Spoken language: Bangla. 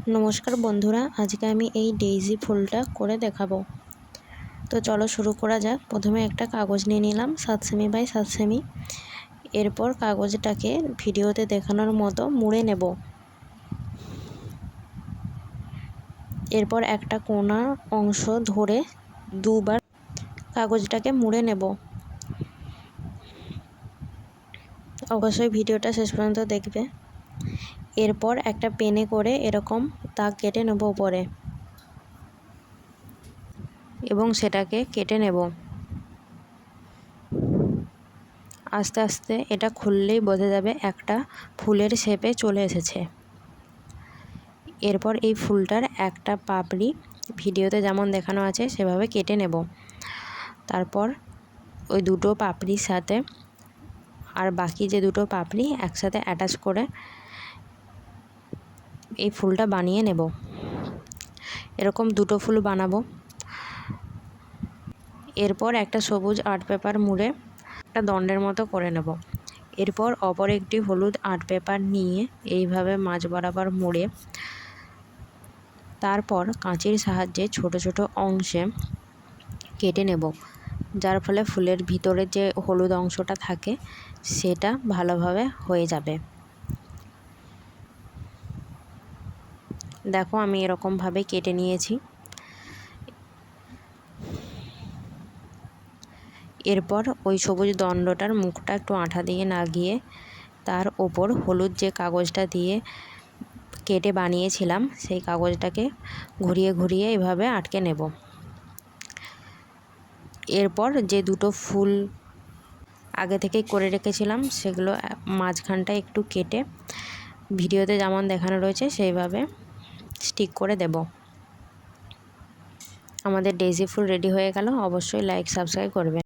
নমস্কার বন্ধুরা, আজকে আমি এই ডেইজি ফুলটা করে দেখাবো। তো চলো শুরু করা যাক। প্রথমে একটা কাগজ নিয়ে নিলাম 7 সেমি বাই 7 সেমি। এরপর কাগজটাকে ভিডিওতে দেখানোর মতো মুড়ে নেব। এরপর একটা কোনা অংশ ধরে দুবার কাগজটাকে মুড়ে নেব। অবশ্যই ভিডিওটা শেষ পর্যন্ত দেখবে। এরপর একটা পেনে করে এরকম দাগ কেটে নেব উপরে এবং সেটাকে কেটে নেব। আস্তে আস্তে এটা খুললেই বোঝা যাবে একটা ফুলের শেপে চলে এসেছে। এরপর এই ফুলটার একটা পাপড়ি ভিডিওতে যেমন দেখানো আছে সেভাবে কেটে নেব। তারপর ওই দুটো পাপড়ির সাথে আর বাকি যে দুটো পাপড়ি একসাথে অ্যাটাচ করে এই ফুলটা বানিয়ে নেব। এরকম দুটো ফুল বানাবো। এরপর একটা সবুজ আর্ট পেপার মুড়ে একটা দণ্ডের মতো করে নেব। এরপর অপর একটি হলুদ আর্ট পেপার নিয়ে এইভাবে মাঝ বরাবর মুড়ে তারপর কাঁচির সাহায্যে ছোট ছোট অংশে কেটে নেব, যার ফলে ফুলের ভিতরে যে হলুদ অংশটা থাকে সেটা ভালোভাবে হয়ে যাবে। দেখো আমি এরকমভাবে কেটে নিয়েছি। এরপর ওই সবুজ দণ্ডটার মুখটা একটু আঠা দিয়ে লাগিয়ে তার ওপর হলুদ যে কাগজটা দিয়ে কেটে বানিয়েছিলাম সেই কাগজটাকে ঘুরিয়ে ঘুরিয়ে এভাবে আটকে নেব। এরপর যে দুটো ফুল আগে থেকেই করে রেখেছিলাম সেগুলো মাঝখানটা একটু কেটে ভিডিওতে যেমন দেখানো রয়েছে সেইভাবে স্টিক করে দেব। আমাদের ডেইজি ফুল রেডি হয়ে গেল। অবশ্যই লাইক সাবস্ক্রাইব করবেন।